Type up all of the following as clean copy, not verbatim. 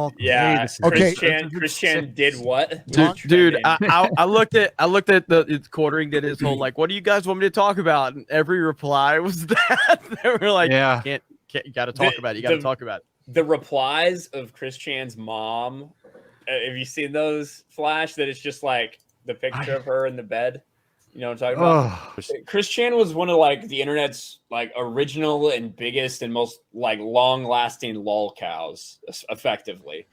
all. Yeah. Okay. Chris Chan did what? Dude, I looked at the quartering did his whole like, what do you guys want me to talk about? And every reply was that. They were like, can't you got to talk about it. You got to talk about it. The replies of Chris Chan's mom. Have you seen those flash? That it's just like the picture of her in the bed. You know what I'm talking about? Chris Chan was one of like the internet's like original and biggest and most like long-lasting lol cows, effectively.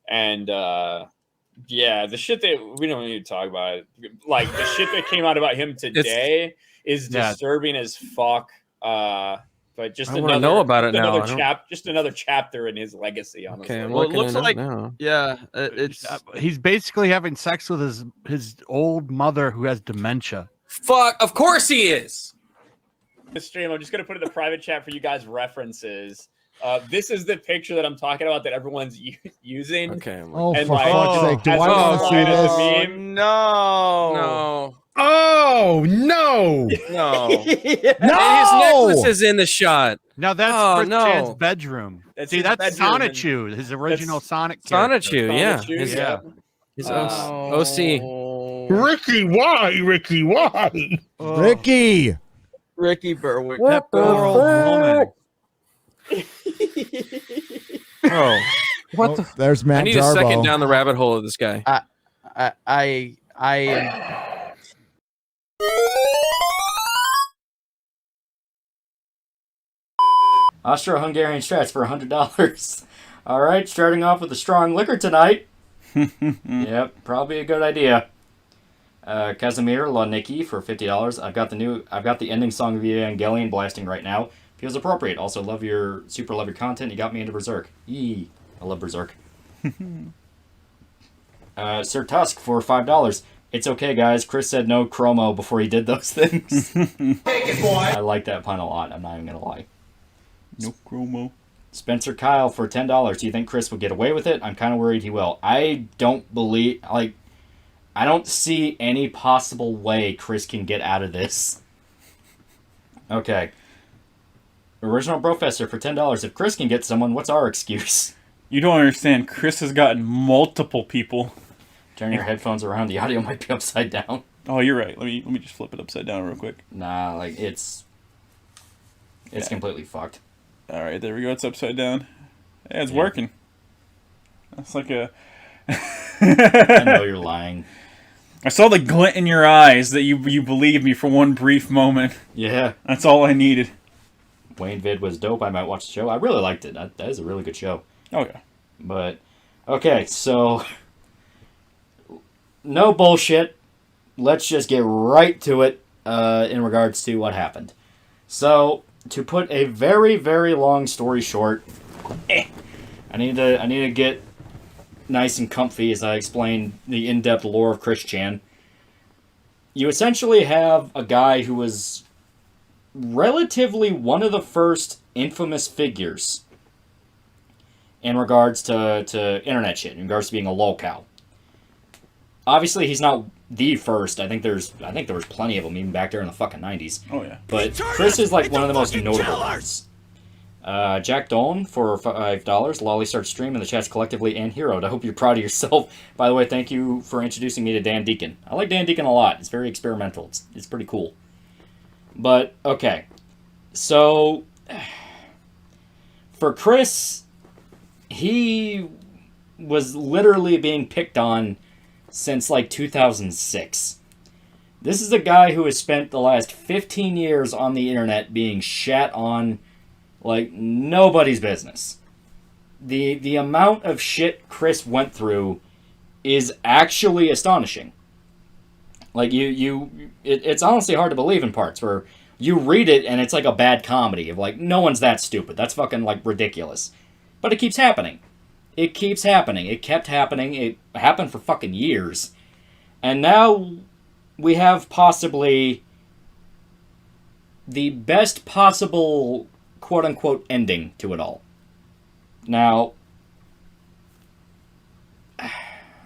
And yeah, the shit that we don't need to talk about it. Like the shit that came out about him today is disturbing as fuck. But just I want to know about it now. Just another chapter in his legacy. Honestly, Okay, well, it looks like now. it's he's basically having sex with his old mother who has dementia. Fuck, of course he is. The stream. I'm just gonna put it in the private chat for you guys references. This is the picture that I'm talking about that everyone's using. Okay. Oh, and for fuck's sake! Do I want to see this? No. Oh no! No. No! And his necklace is in the shot. Now that's Chris Chan's bedroom. See, that's Sonichu, his original Sonic character. Sonichu, yeah. His OC. Ricky, why? Ricky, why? Ricky Berwick. That poor old woman. Oh, what the? There's Matt I need Jarbo. a second down the rabbit hole of this guy. I am. Austro-Hungarian strats for $100. All right, starting off with a strong liquor tonight. Yep, probably a good idea. Casimir Loniki for $50. I've got the ending song of Evangelion blasting right now. Feels appropriate. Also, love your content. You got me into Berserk. Yee, I love Berserk. Sir Tusk for $5. It's okay, guys. Chris said no chromo before he did those things. Take it, boy. I like that pun a lot. I'm not even gonna lie. No chromo. Spencer Kyle for $10. Do you think Chris will get away with it? I'm kind of worried he will. I don't see any possible way Chris can get out of this. Okay. Original Professor for $10. If Chris can get someone, what's our excuse? You don't understand. Chris has gotten multiple people. Turn your headphones around. The audio might be upside down. Oh, you're right. Let me just flip it upside down real quick. Nah, like it's completely fucked. All right, there we go. It's upside down. Yeah, it's working. That's like a. I know you're lying. I saw the glint in your eyes that you believed me for one brief moment. Yeah, that's all I needed. Wayne Vid was dope. I might watch the show. I really liked it. That is a really good show. Oh yeah. But okay, so no bullshit. Let's just get right to it in regards to what happened. So, to put a very, very long story short, I need to get nice and comfy as I explain the in-depth lore of Chris Chan. You essentially have a guy who was relatively one of the first infamous figures in regards to internet shit, in regards to being a lolcow. Obviously, he's not the first. I think there was plenty of them even back there in the fucking 90s. Oh yeah. But Chris is like one of the most notable ones. Jack Dolan for $5. Lolly starts streaming the chats collectively and Hero. I hope you're proud of yourself. By the way, thank you for introducing me to Dan Deacon. I like Dan Deacon a lot. It's very experimental. It's pretty cool. But okay, so for Chris, he was literally being picked on since like 2006. This is a guy who has spent the last 15 years on the internet being shat on like nobody's business. The amount of shit Chris went through is actually astonishing. Like it's honestly hard to believe in parts where you read it and it's like a bad comedy of like, no one's that stupid. That's fucking like ridiculous. But it keeps happening. It keeps happening. It kept happening. It happened for fucking years. And now we have possibly the best possible quote-unquote ending to it all. Now,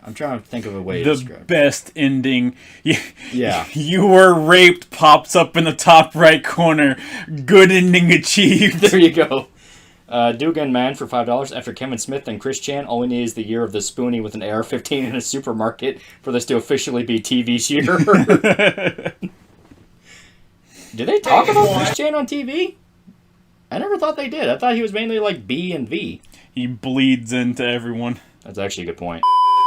I'm trying to think of a way to describe the best ending. Yeah. You were raped pops up in the top right corner. Good ending achieved. There you go. Dugan Man for $5. After Kevin Smith and Chris Chan, all we need is the year of the Spoonie with an AR-15 in a supermarket for this to officially be TV's year. Did they talk about Chris Chan on TV? I never thought they did. I thought he was mainly like B and V. He bleeds into everyone. That's actually a good point.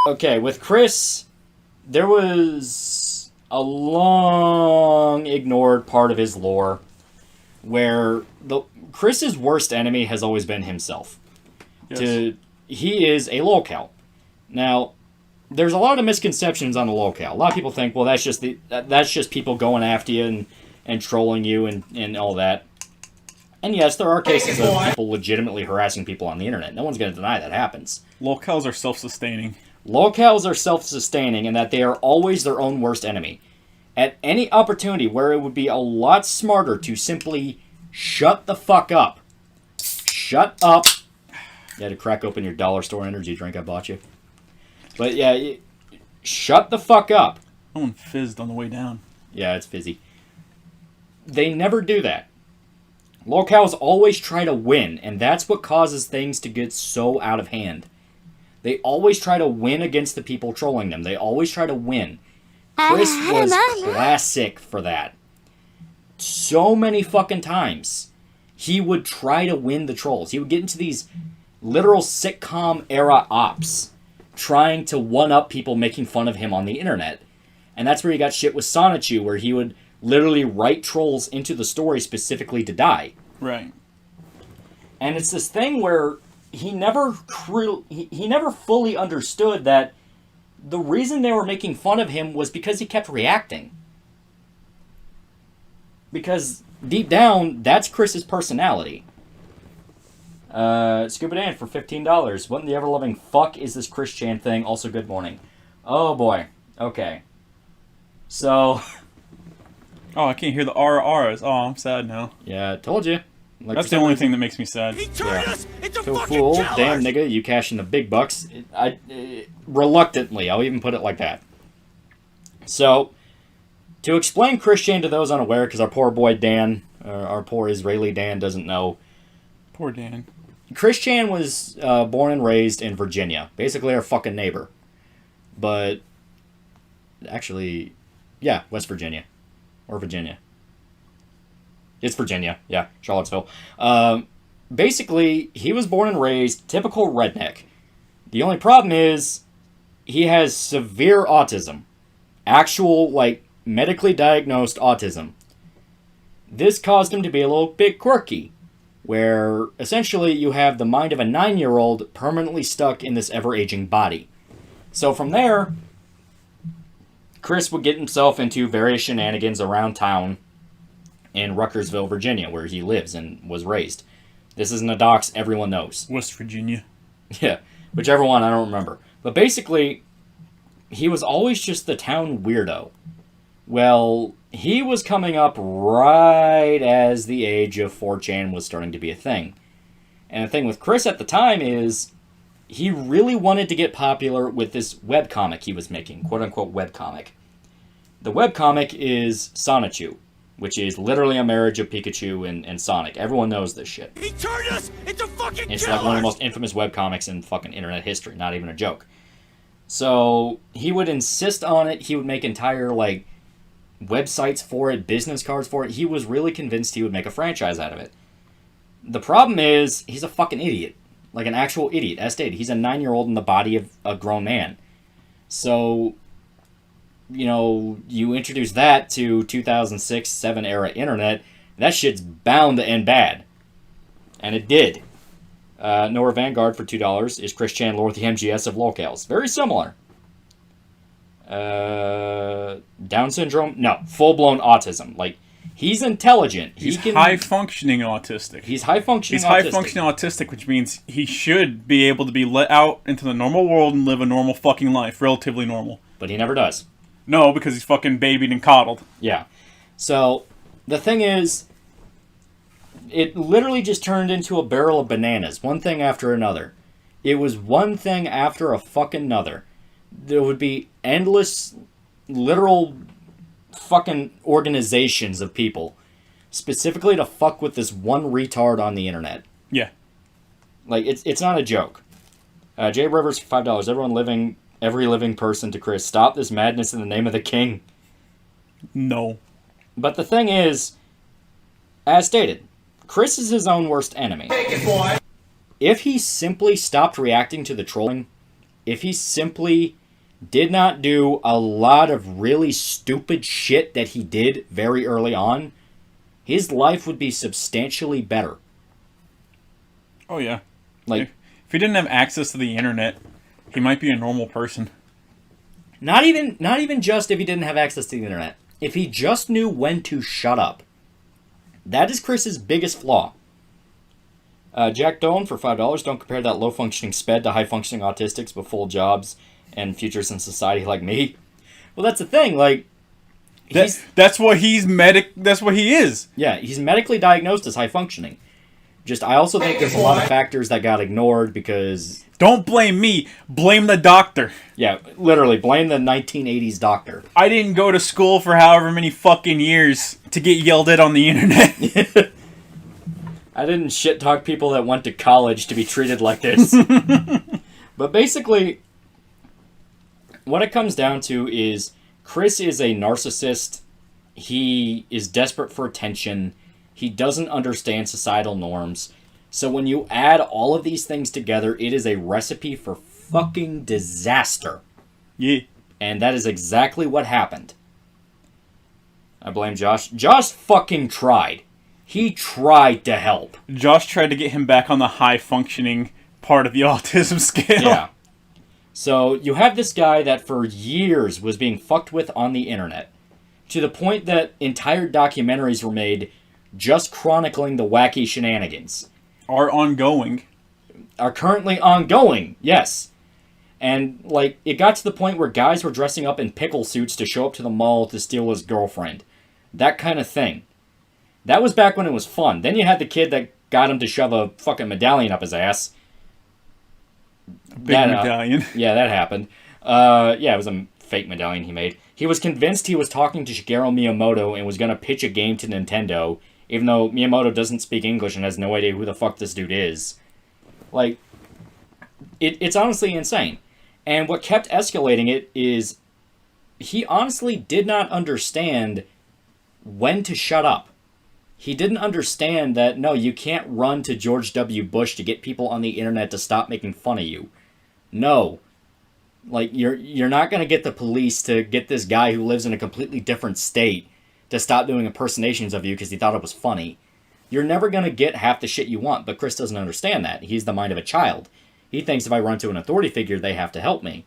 Okay, with Chris, there was a long ignored part of his lore where Chris's worst enemy has always been himself. Yes. He is a lolcow. Now, there's a lot of misconceptions on the lolcow. A lot of people think, well, that's just people going after you and trolling you and all that. And yes, there are cases of people legitimately harassing people on the internet. No one's going to deny that happens. Lolcows are self-sustaining. Lolcows are self-sustaining in that they are always their own worst enemy. At any opportunity where it would be a lot smarter to simply shut the fuck up. Shut up. You had to crack open your dollar store energy drink I bought you. But yeah, shut the fuck up. Someone fizzed on the way down. Yeah, it's fizzy. They never do that. Lolcows always try to win, and that's what causes things to get so out of hand. They always try to win against the people trolling them. They always try to win. Chris was classic for that. So many fucking times, he would try to win the trolls. He would get into these literal sitcom-era ops, trying to one-up people making fun of him on the internet. And that's where he got shit with Sonichu, where he would literally write trolls into the story specifically to die. Right. And it's this thing where he never fully understood that the reason they were making fun of him was because he kept reacting. Because deep down, that's Chris's personality. Scuba Dan for $15. What in the ever-loving fuck is this Chris Chan thing? Also, good morning. Oh boy. Okay. So... Oh, I can't hear the RRs. Oh, I'm sad now. Yeah, I told you. Like, that's the only thing that makes me sad. Yeah. So fool, damn nigga, you cash in the big bucks. Reluctantly, I'll even put it like that. So, to explain Chris Chan to those unaware, because our poor boy Dan, our poor Israeli Dan doesn't know. Poor Dan. Chris Chan was born and raised in Virginia. Basically our fucking neighbor. But, actually, yeah, West Virginia. Or Virginia. It's Virginia. Yeah, Charlottesville. Basically, he was born and raised typical redneck. The only problem is he has severe autism. Actual, like, medically diagnosed autism. This caused him to be a little bit quirky, where essentially you have the mind of a 9-year-old permanently stuck in this ever-aging body. So from there, Chris would get himself into various shenanigans around town in Ruckersville, Virginia, where he lives and was raised. This isn't a dox everyone knows. West Virginia. Yeah, whichever one, I don't remember. But basically, he was always just the town weirdo. Well, he was coming up right as the age of 4chan was starting to be a thing. And the thing with Chris at the time is, he really wanted to get popular with this webcomic he was making, quote-unquote webcomic. The webcomic is Sonichu, which is literally a marriage of Pikachu and Sonic. Everyone knows this shit. He turned us into fucking It's like one of the most infamous webcomics in fucking internet history, not even a joke. So, he would insist on it, he would make entire, like, websites for it, business cards for it. He was really convinced he would make a franchise out of it. The problem is, he's a fucking idiot. Like an actual idiot, as stated. He's a 9-year-old in the body of a grown man. So, you know, you introduce that to 2006-7 era internet, that shit's bound to end bad. And it did. Nora Vanguard for $2 is Chris Chan lore the MGS of lolcows. Very similar. Down syndrome? No. Full-blown autism. Like, he's intelligent. He's high-functioning autistic. He's high-functioning autistic. He's high-functioning autistic, which means he should be able to be let out into the normal world and live a normal fucking life. Relatively normal. But he never does. No, because he's fucking babied and coddled. Yeah. So, the thing is, it literally just turned into a barrel of bananas. One thing after another. It was one thing after a fucking another. There would be endless, literal fucking organizations of people specifically to fuck with this one retard on the internet. Yeah. Like, it's not a joke. Jay Rivers for $5. Every living person to Chris. Stop this madness in the name of the king. No. But the thing is, as stated, Chris is his own worst enemy. Take it, boy. If he simply stopped reacting to the trolling, if he simply did not do a lot of really stupid shit that he did very early on, his life would be substantially better. Oh, yeah. Like, if he didn't have access to the internet, he might be a normal person. Not even just if he didn't have access to the internet. If he just knew when to shut up. That is Chris's biggest flaw. Jack Dolan for $5. Don't compare that low-functioning sped to high-functioning autistics with full jobs and futures in society like me. Well, that's the thing. Like, that's what That's what he is. Yeah, he's medically diagnosed as high-functioning. I also think there's a lot of factors that got ignored because... Don't blame me. Blame the doctor. Yeah, literally, blame the 1980s doctor. I didn't go to school for however many fucking years to get yelled at on the internet. I didn't shit-talk people that went to college to be treated like this. But basically, what it comes down to is Chris is a narcissist. He is desperate for attention. He doesn't understand societal norms. So when you add all of these things together, it is a recipe for fucking disaster. Yeah. And that is exactly what happened. I blame Josh. Josh fucking tried. He tried to help. Josh tried to get him back on the high-functioning part of the autism scale. Yeah. So you have this guy that for years was being fucked with on the internet. To the point that entire documentaries were made just chronicling the wacky shenanigans. Are currently ongoing, yes. And, like, it got to the point where guys were dressing up in pickle suits to show up to the mall to steal his girlfriend. That kind of thing. That was back when it was fun. Then you had the kid that got him to shove a fucking medallion up his ass. Big medallion. Yeah, that happened. Yeah, it was a fake medallion he made. He was convinced he was talking to Shigeru Miyamoto and was going to pitch a game to Nintendo, even though Miyamoto doesn't speak English and has no idea who the fuck this dude is. Like, it's honestly insane. And what kept escalating it is he honestly did not understand when to shut up. He didn't understand that, no, you can't run to George W. Bush to get people on the internet to stop making fun of you. No. Like, you're not going to get the police to get this guy who lives in a completely different state to stop doing impersonations of you because he thought it was funny. You're never going to get half the shit you want, but Chris doesn't understand that. He's the mind of a child. He thinks if I run to an authority figure, they have to help me.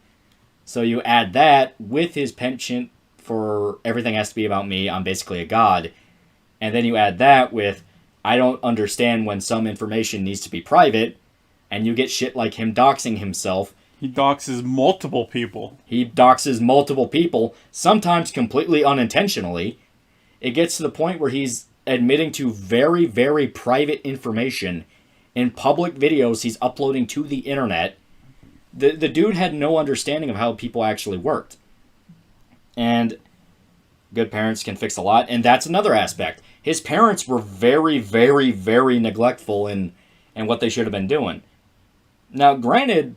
So you add that with his penchant for everything has to be about me, I'm basically a god. And then you add that with, I don't understand when some information needs to be private, and you get shit like him doxing himself. He doxes multiple people. Sometimes completely unintentionally. It gets to the point where he's admitting to very, very private information in public videos he's uploading to the internet. The dude had no understanding of how people actually worked. And good parents can fix a lot, and that's another aspect. His parents were very, very, very neglectful in what they should have been doing. Now, granted...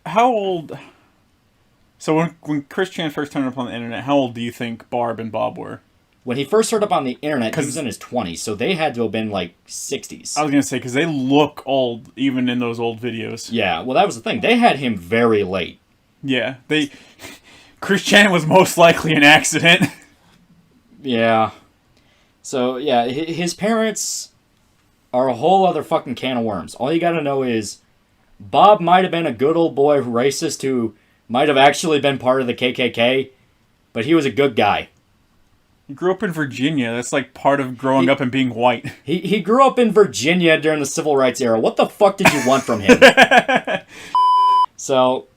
How old... So when Chris Chan first turned up on the internet, how old do you think Barb and Bob were? When he first turned up on the internet, he was in his 20s, so they had to have been, like, 60s. I was going to say, because they look old, even in those old videos. Yeah, well, that was the thing. They had him very late. Yeah, Chris Chan was most likely an accident. Yeah. So, yeah, his parents are a whole other fucking can of worms. All you gotta know is, Bob might have been a good old boy racist who might have actually been part of the KKK, but he was a good guy. He grew up in Virginia. That's like part of growing up and being white. He grew up in Virginia during the Civil Rights era. What the fuck did you want from him? So,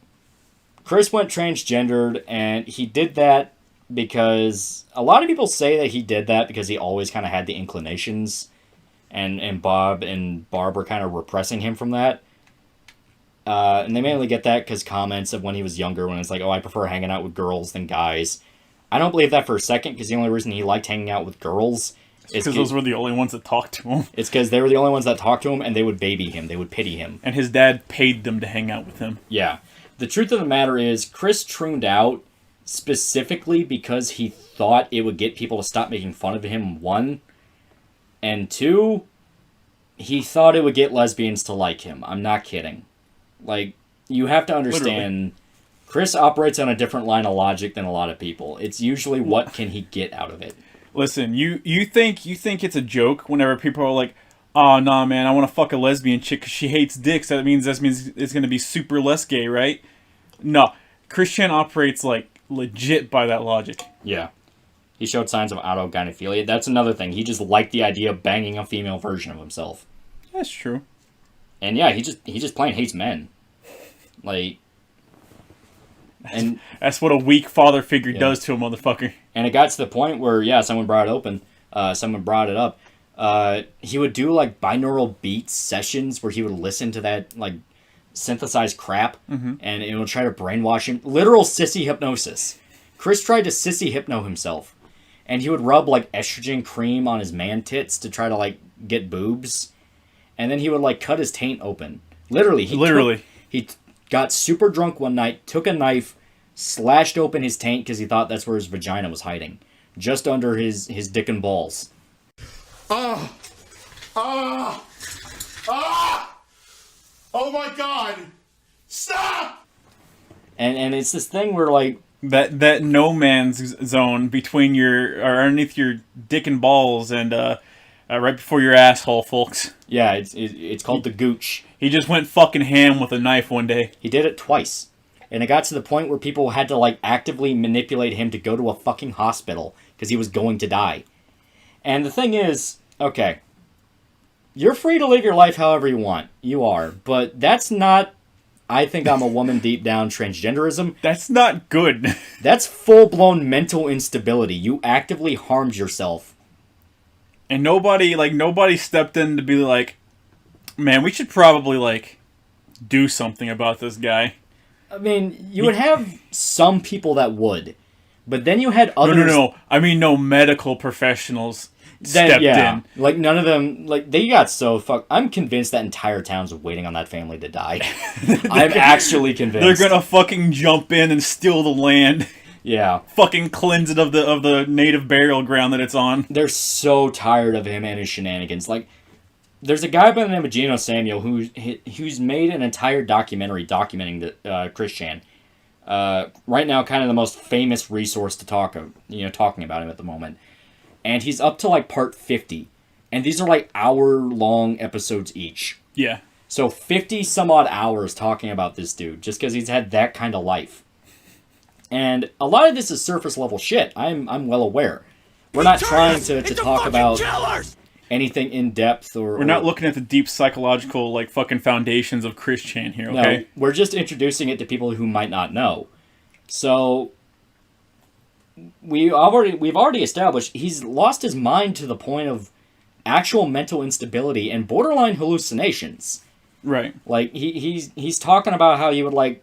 Chris went transgendered, and he did that because a lot of people say that he did that because he always kind of had the inclinations, and Bob and Barb were kind of repressing him from that. And they mainly get that because comments of when he was younger, when it's like, oh, I prefer hanging out with girls than guys. I don't believe that for a second, because the only reason he liked hanging out with girls because those were the only ones that talked to him. It's because they were the only ones that talked to him, and they would baby him. They would pity him. And his dad paid them to hang out with him. Yeah. The truth of the matter is, Chris tuned out specifically because he thought it would get people to stop making fun of him, 1. And 2, he thought it would get lesbians to like him. I'm not kidding. Like, you have to understand... Literally. Chris operates on a different line of logic than a lot of people. It's usually what can he get out of it. Listen, you think it's a joke whenever people are like, "Oh, nah, man, I want to fuck a lesbian chick because she hates dicks. That means it's going to be super less gay, right?" No. Christian operates, like, legit by that logic. Yeah. He showed signs of autogynephilia. That's another thing. He just liked the idea of banging a female version of himself. That's true. And yeah, he just plain hates men. Like... That's what a weak father figure does to a motherfucker. And it got to the point where, someone brought it up. He would do, like, binaural beats sessions where he would listen to that, like, synthesized crap, and it would try to brainwash him. Literal sissy hypnosis. Chris tried to sissy hypno himself. And he would rub, like, estrogen cream on his man tits to try to, like, get boobs. And then he would, like, cut his taint open. Literally. He got super drunk one night, took a knife, slashed open his taint because he thought that's where his vagina was hiding. Just under his dick and balls. Oh my God! Stop! And it's this thing where, like... That no man's zone between or underneath your dick and balls and right before your asshole, folks. Yeah, it's called the gooch. He just went fucking ham with a knife one day. He did it twice. And it got to the point where people had to, like, actively manipulate him to go to a fucking hospital because he was going to die. And the thing is, okay, you're free to live your life however you want. You are. But that's not, I think I'm a woman deep down transgenderism. That's not good. That's full-blown mental instability. You actively harmed yourself. And nobody stepped in to be like, man, we should probably, like, do something about this guy. I mean, you would have some people that would. But then you had others... No. I mean, no medical professionals stepped in. Like, none of them... Like, they got so fucked... I'm convinced that entire town's waiting on that family to die. I'm actually convinced. They're gonna fucking jump in and steal the land. Yeah. Fucking cleanse it of the native burial ground that it's on. They're so tired of him and his shenanigans. Like... There's a guy by the name of Geno Samuel who's made an entire documentary documenting the Chris Chan. Right now, kind of the most famous resource to talking about him at the moment. And he's up to, like, part 50. And these are, like, hour-long episodes each. Yeah. So 50-some-odd hours talking about this dude, just because he's had that kind of life. And a lot of this is surface-level shit. I'm well aware. We're not trying to talk about... anything in depth we're not looking at the deep psychological, like, fucking foundations of Chris Chan here, okay? No, we're just introducing it to people who might not know. So we've already established he's lost his mind to the point of actual mental instability and borderline hallucinations. Right. Like he's talking about how he would, like,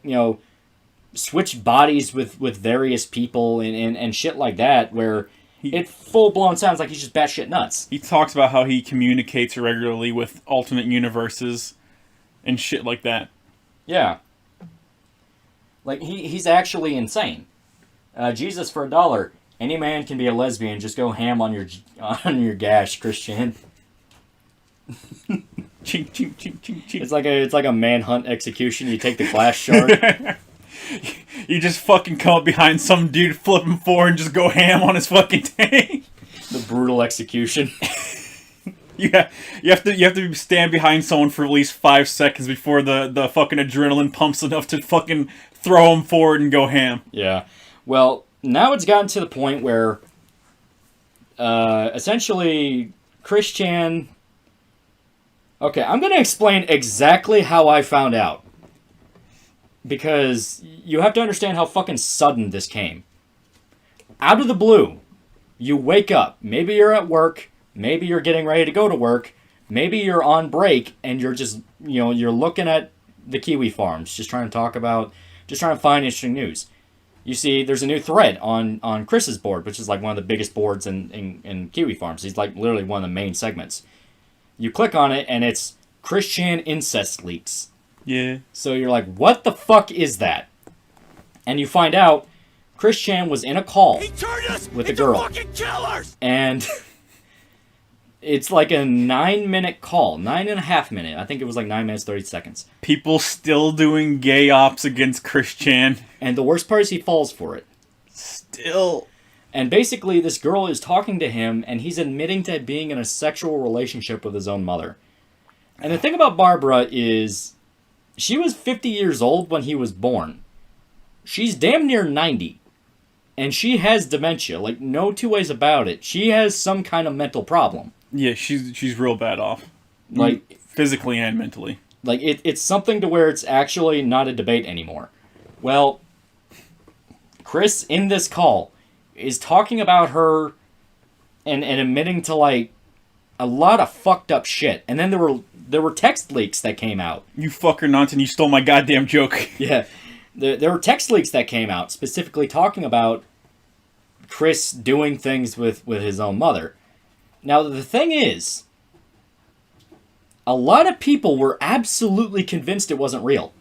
switch bodies with various people and shit like that, where it full-blown sounds like he's just batshit nuts. He talks about how he communicates regularly with alternate universes and shit like that. Yeah. Like, he's actually insane. Jesus for $1. Any man can be a lesbian. Just go ham on your gash, Christian. Ching, ching, ching, ching, ching. It's like a manhunt execution. You take the glass shard. You just fucking come up behind some dude, flip him forward, and just go ham on his fucking tank. The brutal execution. You have to stand behind someone for at least 5 seconds before the fucking adrenaline pumps enough to fucking throw him forward and go ham. Yeah. Well, now it's gotten to the point where essentially Chris Chan... Okay, I'm going to explain exactly how I found out. Because you have to understand how fucking sudden this came. Out of the blue, you wake up. Maybe you're at work. Maybe you're getting ready to go to work. Maybe you're on break and you're just, you're looking at the kiwi farms, just trying to find interesting news. you see there's a new thread on Chris's board, which is like one of the biggest boards in Kiwi Farms. He's like literally one of the main segments. You click on it, and it's Chris Chan incest leaks. Yeah. So you're like, what the fuck is that? And you find out Chris Chan was in a call with a girl. And it's like a 9-minute call. 9.5 minutes. I think it was like 9 minutes, 30 seconds. People still doing gay ops against Chris Chan. And the worst part is he falls for it. Still. And basically, this girl is talking to him, and he's admitting to being in a sexual relationship with his own mother. And the thing about Barbara is, she was 50 years old when he was born. She's damn near 90. And she has dementia. Like, no two ways about it. She has some kind of mental problem. Yeah, she's real bad off. Like, physically and mentally. Like, it's something to where it's actually not a debate anymore. Well, Chris, in this call, is talking about her and admitting to, like, a lot of fucked up shit. And then there were text leaks that came out. You fucker nonsense, you stole my goddamn joke. Yeah. There were text leaks that came out specifically talking about Chris doing things with his own mother. Now, the thing is, a lot of people were absolutely convinced it wasn't real.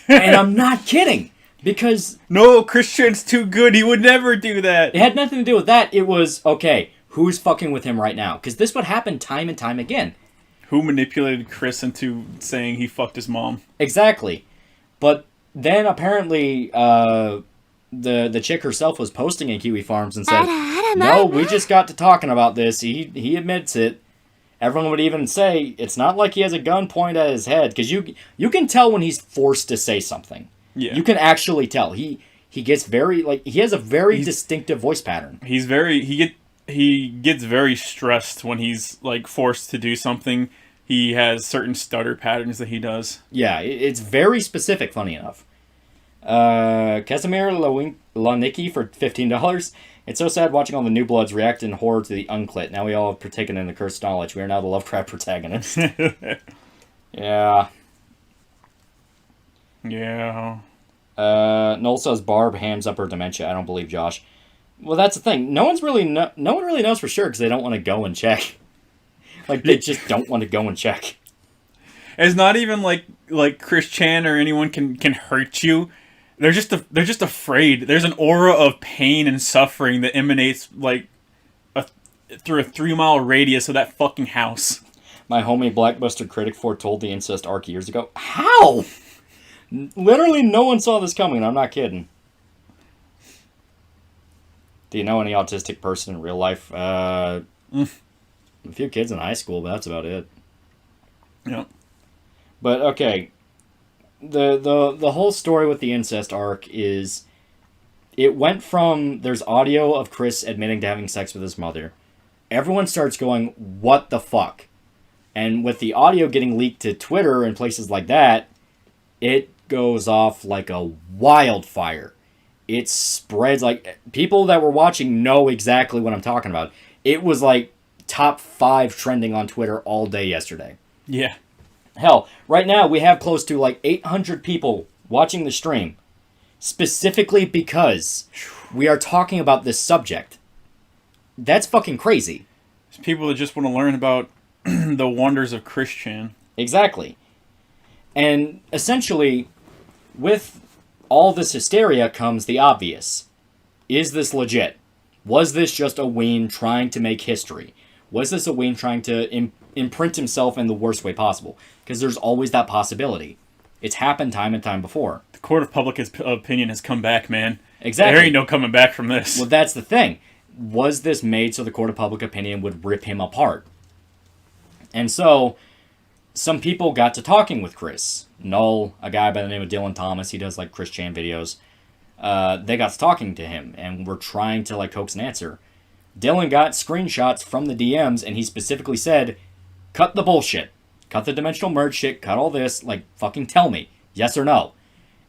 And I'm not kidding. Because... No, Chris Chan's too good. He would never do that. It had nothing to do with that. It was, okay, who's fucking with him right now? Because this would happen time and time again. Who manipulated Chris into saying he fucked his mom? Exactly. But then apparently the chick herself was posting in Kiwi Farms and said, no, we just got to talking about this. He admits it. Everyone would even say, it's not like he has a gun pointed at his head. Because you can tell when he's forced to say something. Yeah. You can actually tell. He gets very, like, he has a very distinctive voice pattern. He gets very stressed when he's, like, forced to do something. He has certain stutter patterns that he does. Yeah, it's very specific, funny enough. Casimir Lanicki for $15. It's so sad watching all the new bloods react in horror to the unclit. Now we all have partaken in the cursed knowledge. We are now the Lovecraft protagonists. Yeah. Yeah. Noel says Barb hams up her dementia. I don't believe Josh. Well, that's the thing. No one really knows for sure because they don't want to go and check. Like, they just don't want to go and check. It's not even like Chris Chan or anyone can hurt you. They're just afraid. There's an aura of pain and suffering that emanates like through a 3-mile radius of that fucking house. My homie Blackbuster Critic foretold the incest arc years ago. How? Literally no one saw this coming, and I'm not kidding. Do you know any autistic person in real life? A few kids in high school, but that's about it. Yeah. But, okay. The whole story with the incest arc is... It went from... There's audio of Chris admitting to having sex with his mother. Everyone starts going, what the fuck? And with the audio getting leaked to Twitter and places like that, it goes off like a wildfire. It spreads like... People that were watching know exactly what I'm talking about. It was like top 5 trending on Twitter all day yesterday. Yeah. Hell, right now we have close to like 800 people watching the stream. Specifically because we are talking about this subject. That's fucking crazy. There's people that just want to learn about the wonders of Chris Chan. Exactly. And essentially, with all this hysteria comes the obvious. Is this legit? Was this just a Ween trying to make history? Was this a Ween trying to imprint himself in the worst way possible? Because there's always that possibility. It's happened time and time before. The court of public opinion has come back, man. Exactly. There ain't no coming back from this. Well, that's the thing. Was this made so the court of public opinion would rip him apart? And so, some people got to talking with Chris. Null, a guy by the name of Dylan Thomas, he does like Chris Chan videos. They got to talking to him and were trying to like coax an answer. Dylan got screenshots from the DMs and he specifically said, cut the bullshit. Cut the dimensional merge shit, cut all this, like fucking tell me, yes or no.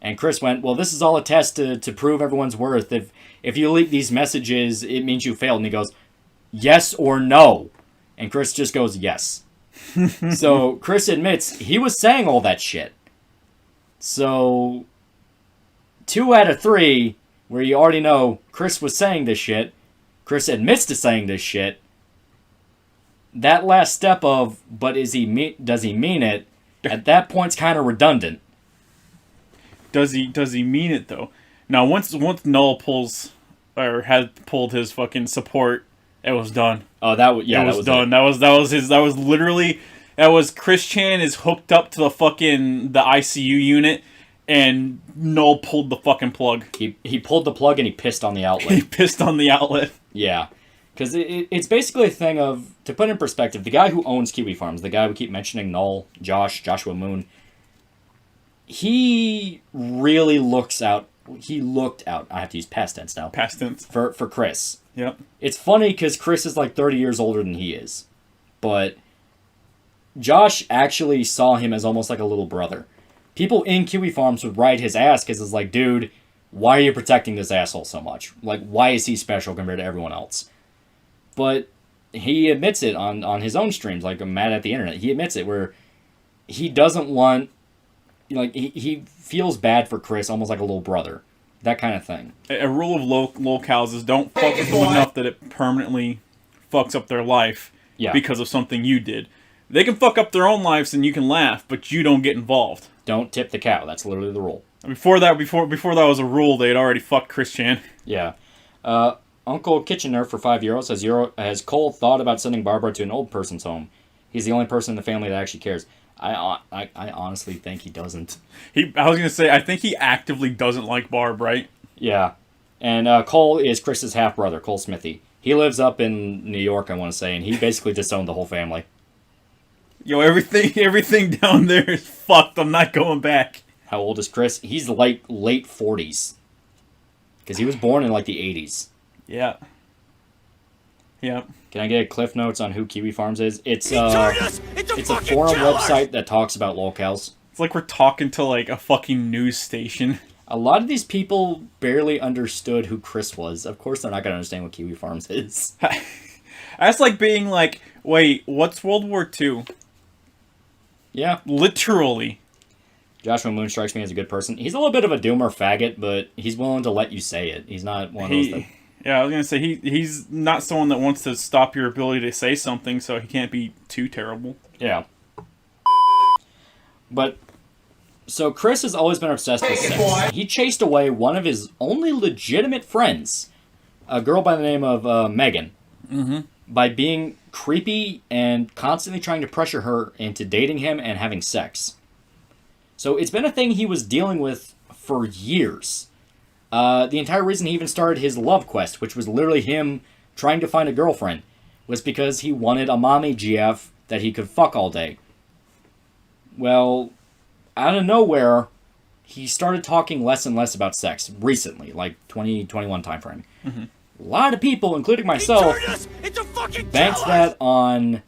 And Chris went, well, this is all a test to prove everyone's worth. If you leak these messages, it means you failed. And he goes, yes or no? And Chris just goes, yes. So Chris admits he was saying all that shit. So 2 out of 3 where you already know Chris was saying this shit. Chris admits to saying this shit. That last step of, but does he mean it? At that point's kind of redundant. Does he mean it though? Now once Null pulls or had pulled his fucking support, it was done. Oh, that was done. That was Chris Chan is hooked up to the ICU unit, and Null pulled the fucking plug. He pulled the plug and he pissed on the outlet. He pissed on the outlet. Yeah. Because it's basically a thing of, to put in perspective, the guy who owns Kiwi Farms, the guy we keep mentioning, Null, Joshua Moon, he really looked out, I have to use past tense now. Past tense. For Chris. Yep. It's funny because Chris is like 30 years older than he is. But Josh actually saw him as almost like a little brother. People in Kiwi Farms would ride his ass because it's like, dude, why are you protecting this asshole so much? Like, why is he special compared to everyone else? But he admits it on his own streams, like I'm mad at the internet. He admits it where he doesn't want, like, he feels bad for Chris, almost like a little brother. That kind of thing. A rule of locals is don't fuck with them enough that it permanently fucks up their life because of something you did. They can fuck up their own lives and you can laugh, but you don't get involved. Don't tip the cow. That's literally the rule. Before that was a rule, they had already fucked Chris Chan. Yeah. Uncle Kitchener for €5 has Cole thought about sending Barbara to an old person's home? He's the only person in the family that actually cares. I honestly think he doesn't. I was gonna say I think he actively doesn't like Barb, right? Yeah. And Cole is Chris's half brother, Cole Smithy. He lives up in New York, I want to say, and he basically disowned the whole family. Yo, everything down there is fucked. I'm not going back. How old is Chris? He's like late 40s. Because he was born in like the 80s. Yeah. Yeah. Can I get Cliff Notes on who Kiwi Farms is? It's a forum website that talks about locales. It's like we're talking to like a fucking news station. A lot of these people barely understood who Chris was. Of course they're not going to understand what Kiwi Farms is. That's like being like, wait, what's World War II? Yeah. Literally. Joshua Moon strikes me as a good person. He's a little bit of a doomer faggot, but he's willing to let you say it. He's not one of those that... Yeah, I was going to say, he's not someone that wants to stop your ability to say something, so he can't be too terrible. Yeah. But, so Chris has always been obsessed with sex. He chased away one of his only legitimate friends, a girl by the name of Megan, by being creepy and constantly trying to pressure her into dating him and having sex. So it's been a thing he was dealing with for years. The entire reason he even started his love quest, which was literally him trying to find a girlfriend, was because he wanted a mommy GF that he could fuck all day. Well, out of nowhere, he started talking less and less about sex recently, like 2021 timeframe. A lot of people, including myself, banked that on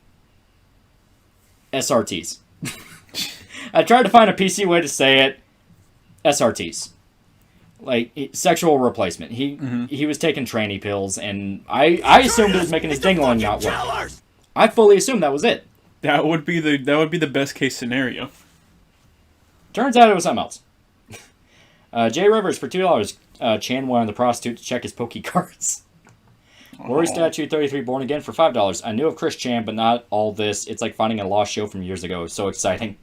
SRTs. I tried to find a PC way to say it. SRTs. Like, sexual replacement. He was taking tranny pills, and I assumed it was making his ding-a-ling not work. I fully assumed that was it. That would be the best case scenario. Turns out it was something else. Jay Rivers for $2. Chan wanted the prostitute to check his Poke cards. Rory Statue 33 Born Again for $5. I knew of Chris Chan, but not all this. It's like finding a lost show from years ago. So exciting.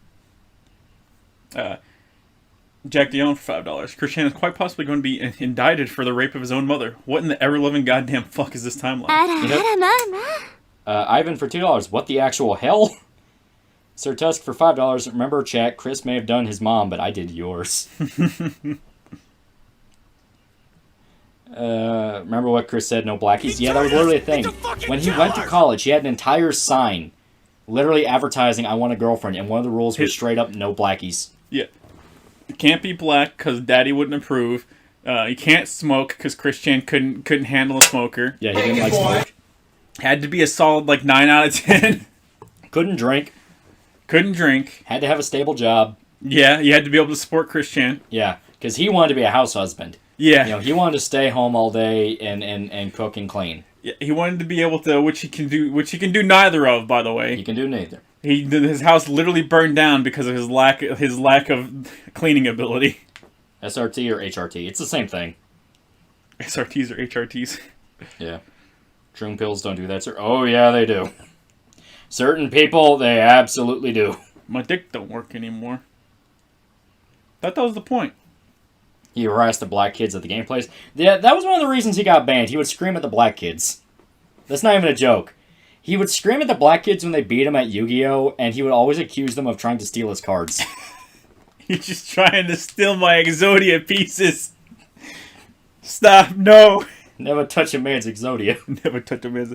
Jack Dion for $5. Chris Chan is quite possibly going to be indicted for the rape of his own mother. What in the ever-living goddamn fuck is this timeline? Ivan for $2. What the actual hell? Sir Tusk for $5. Remember, chat, Chris may have done his mom, but I did yours. Remember what Chris said, no blackies? Yeah, that was literally a thing. When he went to college, he had an entire sign literally advertising, I want a girlfriend, and one of the rules was straight up, no blackies. Yeah. You can't be black because daddy wouldn't approve. You can't smoke because Chris Chan couldn't handle a smoker. Yeah, he didn't like smoke. Had to be a solid like 9 out of 10. Couldn't drink. Had to have a stable job. Yeah, you had to be able to support Chris Chan. Yeah, because he wanted to be a house husband. Yeah. You know, he wanted to stay home all day and cook and clean. Yeah, he wanted to be able to, which he can do neither of, by the way. He can do neither. His house literally burned down because of his lack of cleaning ability. SRT or HRT, it's the same thing. SRTs or HRTs. Yeah. Shroom pills don't do that, sir. Oh, yeah, they do. Certain people, they absolutely do. My dick don't work anymore. Thought that was the point. He harassed the black kids at the gameplays. Yeah, that was one of the reasons he got banned. He would scream at the black kids. That's not even a joke. He would scream at the black kids when they beat him at Yu-Gi-Oh! And he would always accuse them of trying to steal his cards. You're just trying to steal my Exodia pieces. Stop, no. Never touch a man's Exodia. Never touch a man's...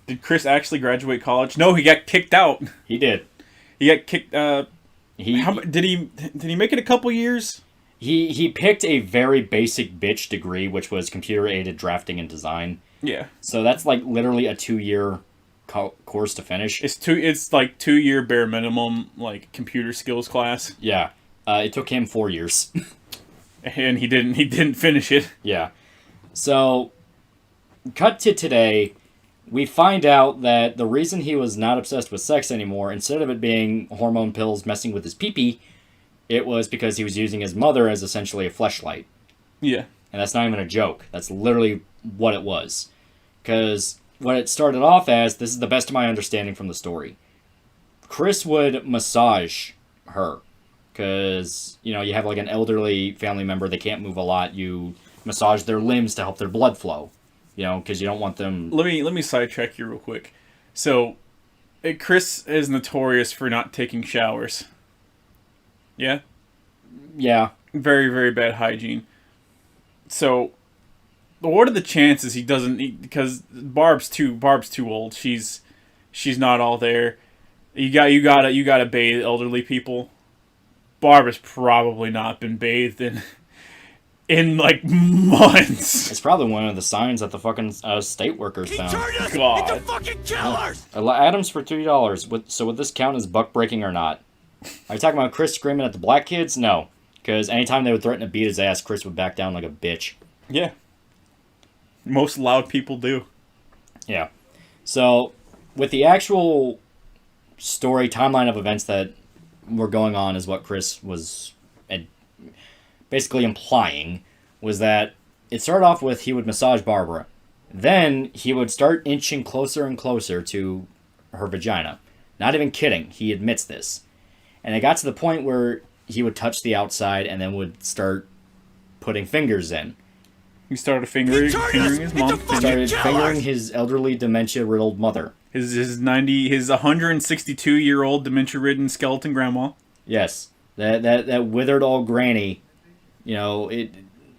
Did Chris actually graduate college? No, he got kicked out. He did. He got kicked. Did he make it a couple years? He picked a very basic bitch degree, which was computer aided drafting and design. Yeah. So that's like literally a 2-year course to finish. It's like 2-year bare minimum like computer skills class. Yeah. It took him 4 years. And he didn't finish it. Yeah. So cut to today. We find out that the reason he was not obsessed with sex anymore, instead of it being hormone pills messing with his pee-pee, it was because he was using his mother as essentially a fleshlight. Yeah. And that's not even a joke. That's literally what it was. Because what it started off as, this is the best of my understanding from the story, Chris would massage her. Because, you have like an elderly family member, they can't move a lot, you massage their limbs to help their blood flow. Because you don't want them... Let me sidetrack you real quick. So, Chris is notorious for not taking showers. Yeah? Yeah. Very, very bad hygiene. So, what are the chances he doesn't eat? Because Barb's too old. She's not all there. You gotta bathe elderly people. Barb has probably not been bathed in like months. It's probably one of the signs that the fucking state workers found. God. Into fucking killers! Adams for $2. So would this count as buck breaking or not? Are you talking about Chris screaming at the black kids? No. Because anytime they would threaten to beat his ass, Chris would back down like a bitch. Yeah. Most loud people do. Yeah. So, with the actual story, timeline of events that were going on is what Chris was basically implying, was that it started off with he would massage Barbara. Then he would start inching closer and closer to her vagina. Not even kidding. He admits this. And it got to the point where he would touch the outside and then would start putting fingers in. He started fingering his mom. Started fingering his elderly, dementia-riddled mother. His 162-year-old dementia-ridden skeleton grandma. Yes, that withered old granny.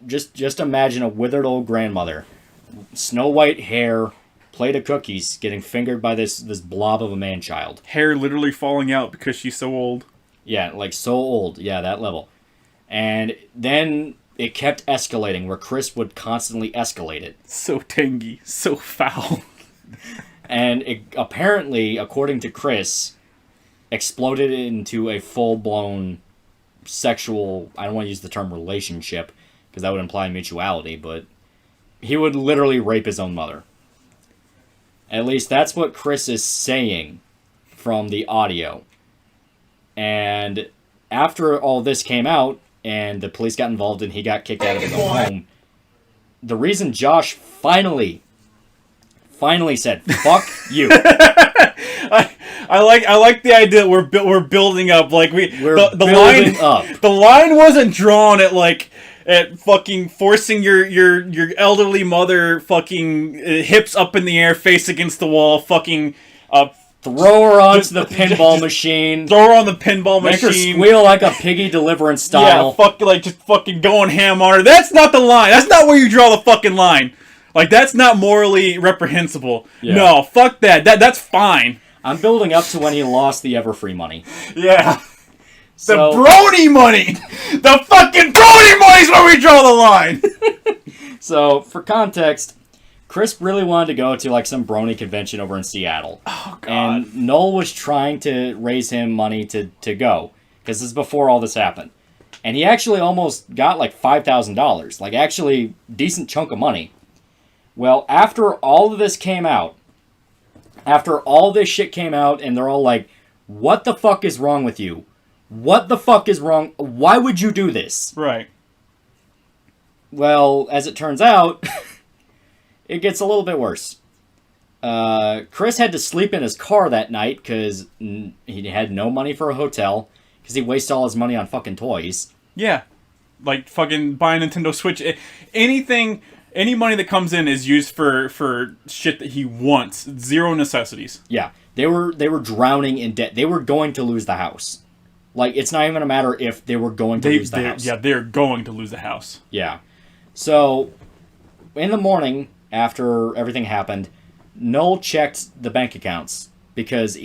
Just imagine a withered old grandmother, snow white hair, plate of cookies, getting fingered by this blob of a man-child. Hair literally falling out because she's so old. Yeah, like so old. Yeah, that level. And then it kept escalating, where Chris would constantly escalate it. So tangy, so foul. And it apparently, according to Chris, exploded into a full-blown sexual, I don't want to use the term relationship, because that would imply mutuality, but he would literally rape his own mother. At least that's what Chris is saying from the audio. And after all this came out, and the police got involved and he got kicked out of his own home, the reason Josh finally said, fuck you. I like the idea that we're building up, like we're building up. The line wasn't drawn at fucking forcing your elderly mother fucking hips up in the air, face against the wall, fucking throw her onto the pinball machine. Throw her on the pinball machine. Make her machine. Squeal like a piggy deliverance style. Yeah, just fucking going ham on her. That's not the line. That's not where you draw the fucking line. Like, that's not morally reprehensible. Yeah. No, fuck that. That's fine. I'm building up to when he lost the Everfree money. Yeah. The brony money! The fucking brony money's where we draw the line! So, for context, Chris really wanted to go to like some brony convention over in Seattle. Oh, God. And Noel was trying to raise him money to go, because this is before all this happened. And he actually almost got like $5,000, like actually decent chunk of money. Well, after all of this came out, after all this shit came out, and they're all like, what the fuck is wrong with you? What the fuck is wrong? Why would you do this? Right. Well, as it turns out, it gets a little bit worse. Chris had to sleep in his car that night because he had no money for a hotel because he wasted all his money on fucking toys. Yeah. Like fucking buying a Nintendo Switch. Anything, any money that comes in is used for shit that he wants. Zero necessities. Yeah. They were drowning in debt. They were going to lose the house. Like, it's not even a matter if they were going to lose the house. Yeah, they're going to lose the house. Yeah. So, in the morning, after everything happened, Noel checked the bank accounts. Because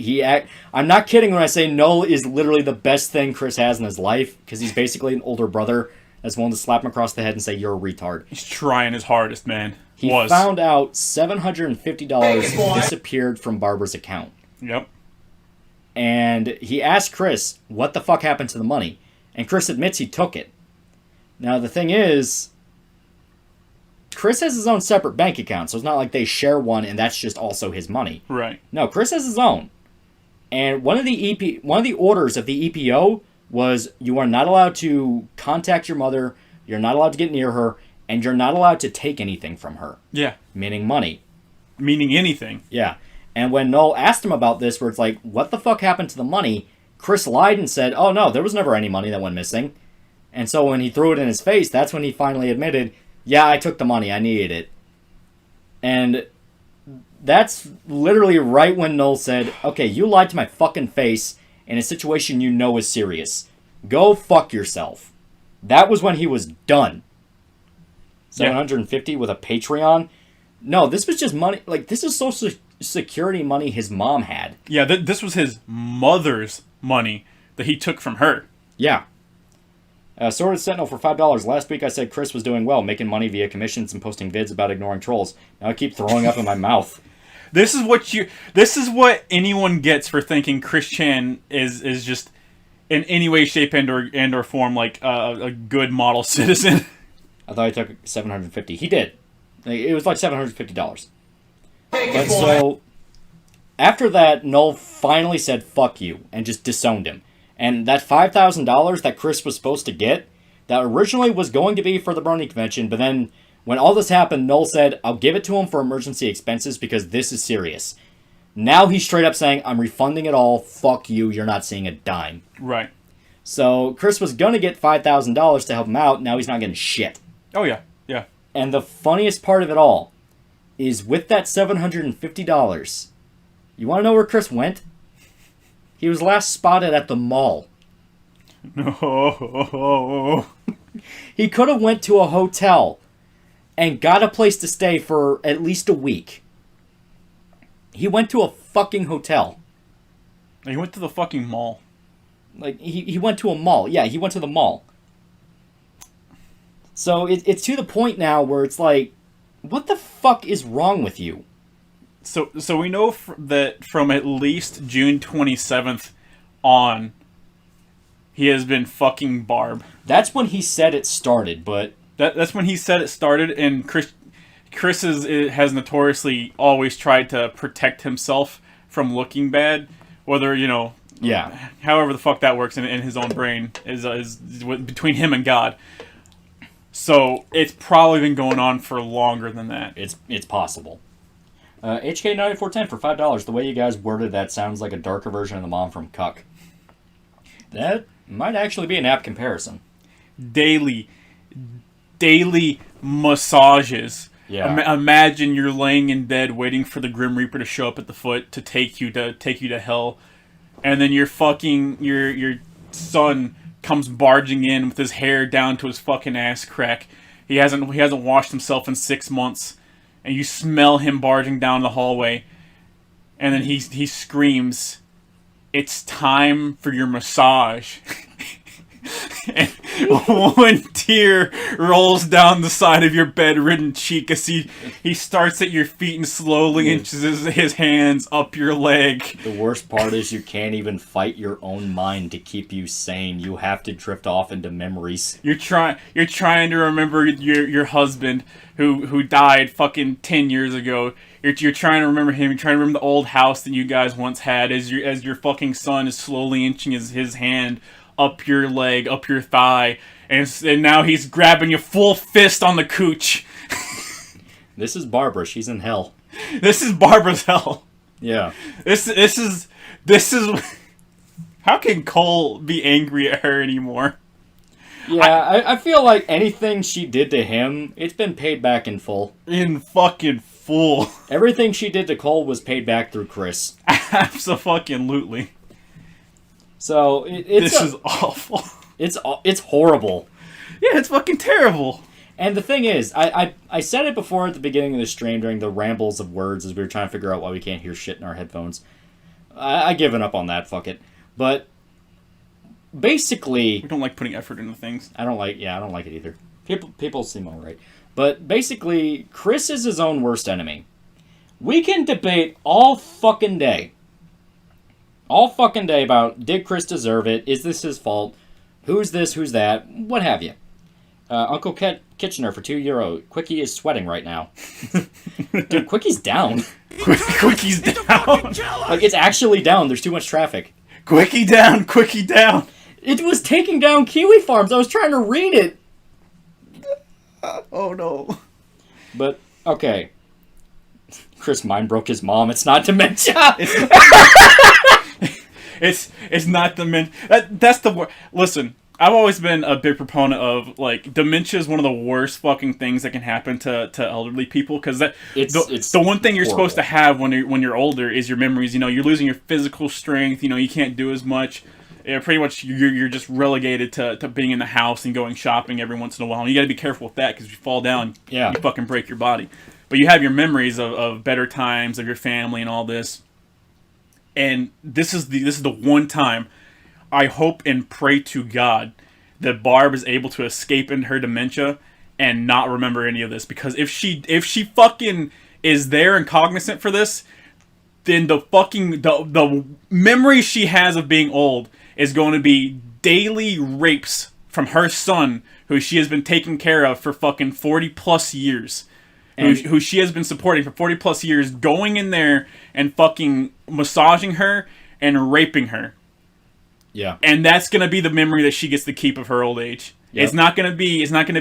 I'm not kidding when I say Noel is literally the best thing Chris has in his life. Because he's basically an older brother that's willing to slap him across the head and say, you're a retard. He's trying his hardest, man. He found out $750 disappeared from Barbara's account. Yep. And he asked Chris, what the fuck happened to the money? And Chris admits he took it. Now, the thing is, Chris has his own separate bank account, so it's not like they share one and that's just also his money. Right. No, Chris has his own. And one of the orders of the EPO was you are not allowed to contact your mother, you're not allowed to get near her, and you're not allowed to take anything from her. Yeah. Meaning money. Meaning anything. Yeah. And when Noel asked him about this, where it's like, what the fuck happened to the money? Chris lied and said, oh no, there was never any money that went missing. And so when he threw it in his face, that's when he finally admitted, yeah, I took the money, I needed it. And that's literally right when Noel said, okay, you lied to my fucking face in a situation you know is serious. Go fuck yourself. That was when he was done. 750 with a Patreon? No, this was just money. Like, this is Social Security money his mom had. Yeah, this was his mother's money that he took from her. Yeah. Sorted Sentinel for $5. Last week I said Chris was doing well, making money via commissions and posting vids about ignoring trolls. Now I keep throwing up in my mouth. This is what anyone gets for thinking Chris Chan is just in any way, shape, and or form like a good model citizen. I thought he took 750. He did. It was like $750. But so after that, Noel finally said fuck you and just disowned him. And that $5,000 that Chris was supposed to get, that originally was going to be for the Brony convention, but then when all this happened, Noel said, I'll give it to him for emergency expenses because this is serious. Now he's straight up saying, I'm refunding it all, fuck you, you're not seeing a dime. Right. So Chris was going to get $5,000 to help him out, now he's not getting shit. Oh yeah, yeah. And the funniest part of it all is with that $750, you want to know where Chris went? He was last spotted at the mall. No. He could have went to a hotel and got a place to stay for at least a week. He went to a fucking hotel. He went to the fucking mall. Like, he went to a mall. Yeah, he went to the mall. So it's to the point now where it's like, what the fuck is wrong with you? So we know that from at least June 27th on, he has been fucking Barb. That's when he said it started, but... That's when he said it started, and Chris has notoriously always tried to protect himself from looking bad, whether, yeah, however the fuck that works in his own brain is between him and God. So it's probably been going on for longer than that. It's possible. HK9410 for $5. The way you guys worded that sounds like a darker version of the mom from Cuck. That might actually be an apt comparison. Daily massages. Yeah. Imagine you're laying in bed waiting for the Grim Reaper to show up at the foot to take you to hell, and then your son comes barging in with his hair down to his fucking ass crack. He hasn't washed himself in 6 months. And you smell him barging down the hallway, and then he screams, "It's time for your massage." And one tear rolls down the side of your bedridden cheek as he starts at your feet and slowly inches his hands up your leg. The worst part is you can't even fight your own mind to keep you sane. You have to drift off into memories. You're trying to remember your husband who died fucking 10 years ago. You're trying to remember him. You're trying to remember the old house that you guys once had as your fucking son is slowly inching his hand up your leg, up your thigh, and now he's grabbing your full fist on the cooch. This is Barbara. She's in hell. This is Barbara's hell. Yeah. This is. How can Cole be angry at her anymore? Yeah, I feel like anything she did to him, it's been paid back in full. In fucking full. Everything she did to Cole was paid back through Chris. Absolutely. So this is awful. It's horrible. Yeah, it's fucking terrible. And the thing is, I said it before at the beginning of the stream during the rambles of words as we were trying to figure out why we can't hear shit in our headphones. I given up on that. Fuck it. But basically, we don't like putting effort into things. I don't like it either. People seem alright. But basically, Chris is his own worst enemy. We can debate all fucking day. All fucking day about, did Chris deserve it? Is this his fault? Who's this? Who's that? What have you. Uncle Kitchener for €2. Quickie is sweating right now. Dude, Quickie's down. Quickie's down. Like, it's actually down. There's too much traffic. Quickie down. Quickie down. It was taking down Kiwi Farms. I was trying to read it. Oh, no. But, okay. Chris mind broke his mom. It's not dementia. It's not dementia. That's the word. Listen, I've always been a big proponent of, like, dementia is one of the worst fucking things that can happen to elderly people, because it's the one thing you're supposed to have when you're older is your memories. You know, you're losing your physical strength. You know, you can't do as much. Pretty much you're just relegated to being in the house and going shopping every once in a while. And you got to be careful with that, because if you fall down, you fucking break your body. But you have your memories of better times, of your family and all this. And this is the one time I hope and pray to God that Barb is able to escape into her dementia and not remember any of this. Because if she fucking is there and cognizant for this, then the memory she has of being old is going to be daily rapes from her son, who she has been taking care of for fucking 40 plus years. Who she has been supporting for 40 plus years, going in there and fucking massaging her and raping her. Yeah. And that's gonna be the memory that she gets to keep of her old age. Yep. It's not gonna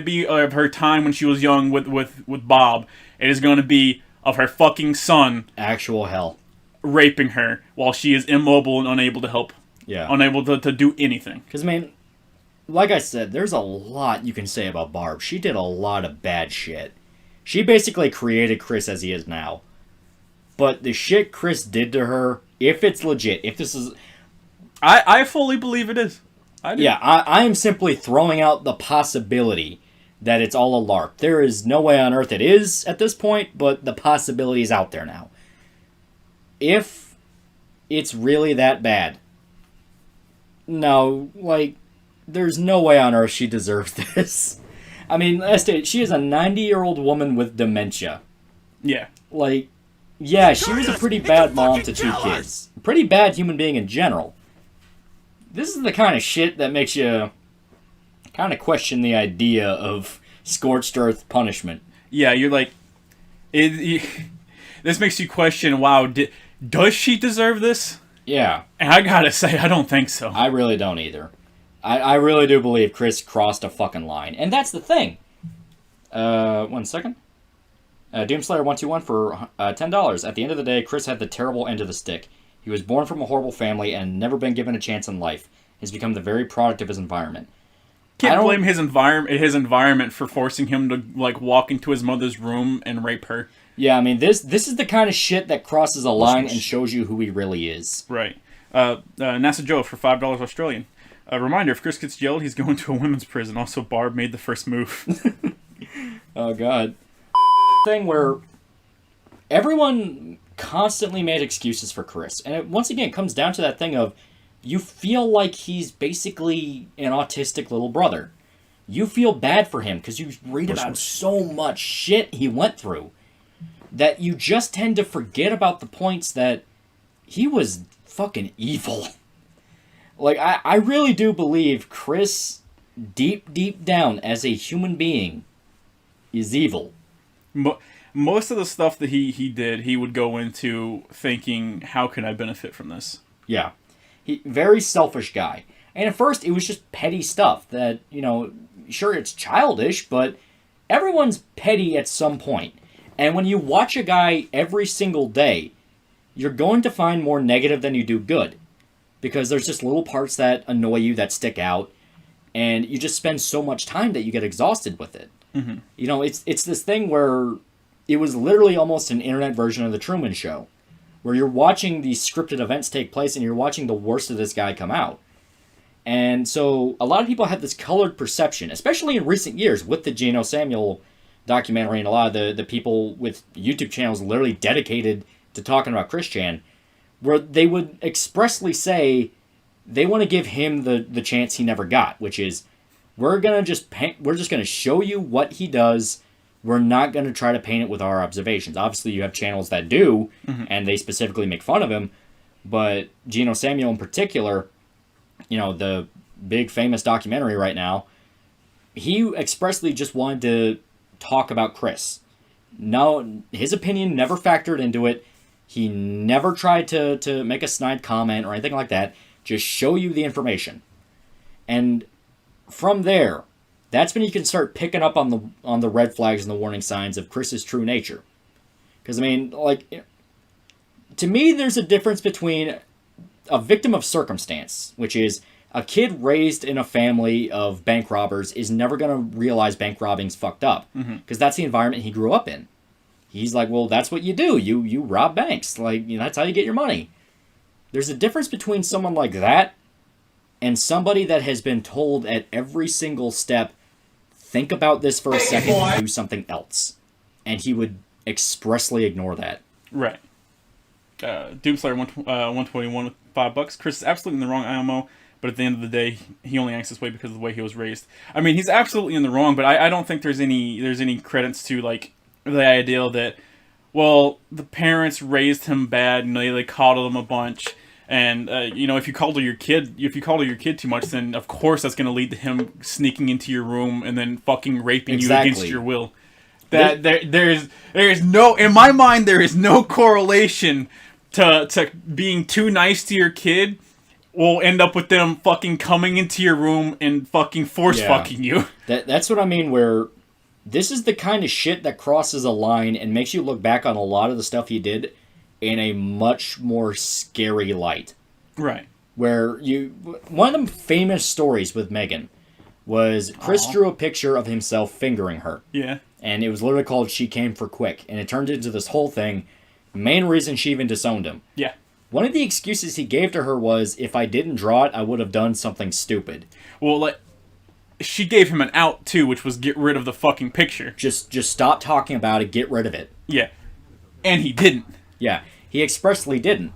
be of her time when she was young with Bob. It is gonna be of her fucking son. Actual hell. Raping her while she is immobile and unable to help. Yeah. Unable to do anything. Because, man, like I said, there's a lot you can say about Barb. She did a lot of bad shit. She basically created Chris as he is now. But the shit Chris did to her, if it's legit, if this is... I fully believe it is. I do. Yeah, I am simply throwing out the possibility that it's all a lark. There is no way on earth it is at this point, but the possibility is out there now. If it's really that bad, no, like, there's no way on earth she deserves this. I mean, she is a 90-year-old woman with dementia. Yeah. Like, yeah, she was a pretty bad mom to 2 kids. A pretty bad human being in general. This is the kind of shit that makes you kind of question the idea of scorched earth punishment. Yeah, you're like... this makes you question, wow, does she deserve this? Yeah. And I gotta say, I don't think so. I really don't either. I really do believe Chris crossed a fucking line. And that's the thing. 1 second. Doomslayer121 for $10. At the end of the day, Chris had the terrible end of the stick. He was born from a horrible family and never been given a chance in life. He's become the very product of his environment. Can't blame his environment for forcing him to, like, walk into his mother's room and rape her. Yeah, I mean, this is the kind of shit that crosses a line and shows you who he really is. Right. NASA Joe for $5 Australian. A reminder, if Chris gets jailed, he's going to a women's prison. Also, Barb made the first move. Oh, God. Thing where everyone constantly made excuses for Chris. And it, once again, comes down to that thing of you feel like he's basically an autistic little brother. You feel bad for him because you read about so much shit he went through that you just tend to forget about the points that he was fucking evil. Like, I really do believe Chris, deep down, as a human being, is evil. Most of the stuff that he did, he would go into thinking, how can I benefit from this? Yeah. Very selfish guy. And at first, it was just petty stuff that, you know, sure, it's childish, but everyone's petty at some point. And when you watch a guy every single day, you're going to find more negative than you do good. Because there's just little parts that annoy you, that stick out, and you just spend so much time that you get exhausted with it. Mm-hmm. You know, it's this thing where it was literally almost an internet version of The Truman Show, where you're watching these scripted events take place and you're watching the worst of this guy come out. And so a lot of people have this colored perception, especially in recent years with the Geno Samuel documentary and a lot of the people with YouTube channels literally dedicated to talking about Chris Chan, where they would expressly say they want to give him the chance he never got, which is we're just going to show you what he does. We're not going to try to paint it with our observations. Obviously, you have channels that do, and they specifically make fun of him. But Geno Samuel in particular, you know, the big famous documentary right now, he expressly just wanted to talk about Chris. No, his opinion never factored into it. He never tried to make a snide comment or anything like that. Just show you the information. And from there, that's when you can start picking up on the red flags and the warning signs of Chris's true nature. Because, I mean, like, to me, there's a difference between a victim of circumstance, which is a kid raised in a family of bank robbers is never going to realize bank robbing's fucked up. Because that's the environment he grew up in. He's like, well, that's what you do. You rob banks. Like, you know, that's how you get your money. There's a difference between someone like that and somebody that has been told at every single step, think about this for a second and do something else. And he would expressly ignore that. Right. Doomslayer 121 with $5. Chris is absolutely in the wrong IMO, but at the end of the day, he only acts this way because of the way he was raised. I mean, he's absolutely in the wrong, but I don't think there's any credence to, like, the idea that, well, the parents raised him bad, and they coddled him a bunch, and you know, if you coddle your kid too much, then of course that's going to lead to him sneaking into your room and then fucking raping you against your will. That there's no, in my mind, there is no correlation to being too nice to your kid will end up with them fucking coming into your room and fucking fucking you. That's what I mean, where this is the kind of shit that crosses a line and makes you look back on a lot of the stuff he did in a much more scary light. Right. Where one of the famous stories with Megan was Chris drew a picture of himself fingering her. Yeah. And it was literally called She Came for Quick. And it turned into this whole thing. Main reason she even disowned him. Yeah. One of the excuses he gave to her was, if I didn't draw it, I would have done something stupid. Well, like, she gave him an out, too, which was get rid of the fucking picture. Just stop talking about it, get rid of it. Yeah. And he didn't. Yeah. He expressly didn't.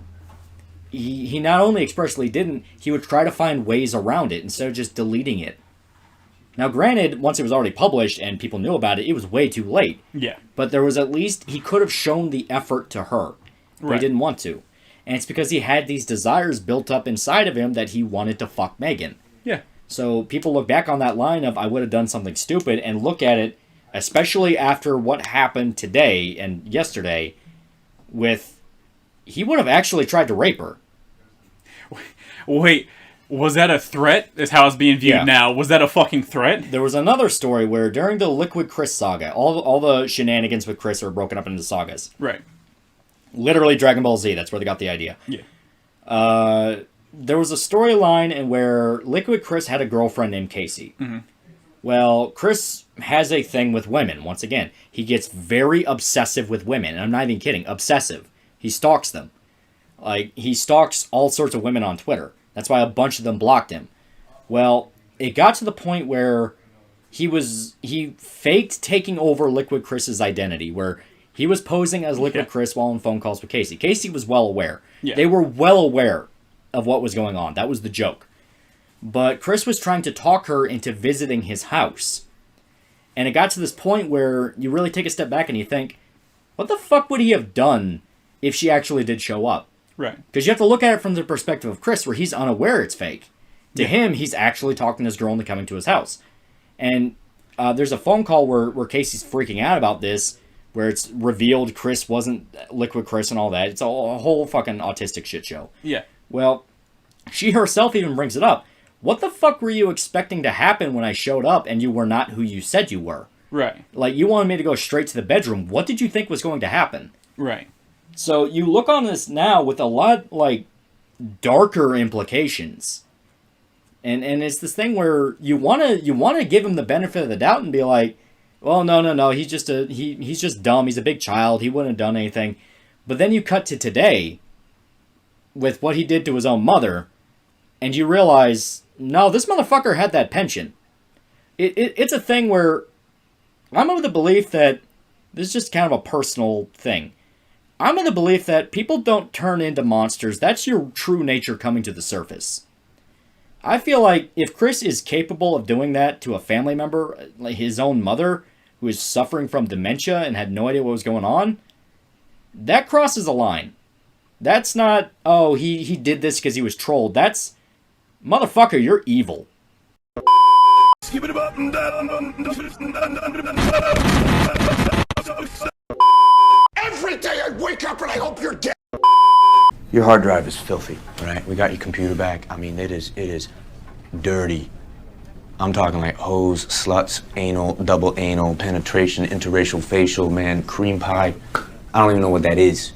He not only expressly didn't, he would try to find ways around it instead of just deleting it. Now, granted, once it was already published and people knew about it, it was way too late. Yeah. But there was at least, he could have shown the effort to her. But he didn't want to. And it's because he had these desires built up inside of him that he wanted to fuck Megan. Yeah. So people look back on that line of, I would have done something stupid, and look at it, especially after what happened today and yesterday, with, he would have actually tried to rape her. Wait, was that a threat? Is how it's being viewed now. Was that a fucking threat? There was another story where during the Liquid Chris saga, all the shenanigans with Chris are broken up into sagas. Right. Literally Dragon Ball Z, that's where they got the idea. Yeah. There was a storyline in where Liquid Chris had a girlfriend named Casey. Mm-hmm. Well, Chris has a thing with women, once again. He gets very obsessive with women, and I'm not even kidding, obsessive. He stalks them. Like, he stalks all sorts of women on Twitter. That's why a bunch of them blocked him. Well, it got to the point where he faked taking over Liquid Chris's identity, where he was posing as Liquid Chris while on phone calls with Casey. Casey was well aware. Yeah. They were well aware of what was going on. That was the joke. But Chris was trying to talk her into visiting his house. And it got to this point where you really take a step back and you think, what the fuck would he have done if she actually did show up? Right. Because you have to look at it from the perspective of Chris, where he's unaware it's fake. To him, he's actually talking to this girl into coming to his house. And there's a phone call where Casey's freaking out about this, where it's revealed Chris wasn't Liquid Chris and all that. It's a whole fucking autistic shit show. Yeah. Well, she herself even brings it up. what the fuck were you expecting to happen when I showed up and you were not who you said you were? Right. Like, you wanted me to go straight to the bedroom. What did you think was going to happen? Right. So you look on this now with a lot, like, darker implications. And it's this thing where you wanna give him the benefit of the doubt and be like, well, no, he's just dumb. He's a big child. He wouldn't have done anything. But then you cut to today with what he did to his own mother, and you realize, no, this motherfucker had that pension. It's a thing where I'm of the belief that this is just kind of a personal thing. I'm of the belief that people don't turn into monsters. That's your true nature coming to the surface. I feel like if Chris is capable of doing that to a family member, like his own mother, who is suffering from dementia and had no idea what was going on, that crosses a line. That's not, oh, he did this because he was trolled. That's, motherfucker, you're evil. Every day I wake up and I hope you're dead. Your hard drive is filthy, right? We got your computer back. I mean, it is dirty. I'm talking like hoes, sluts, anal, double anal, penetration, interracial, facial, man, cream pie. I don't even know what that is.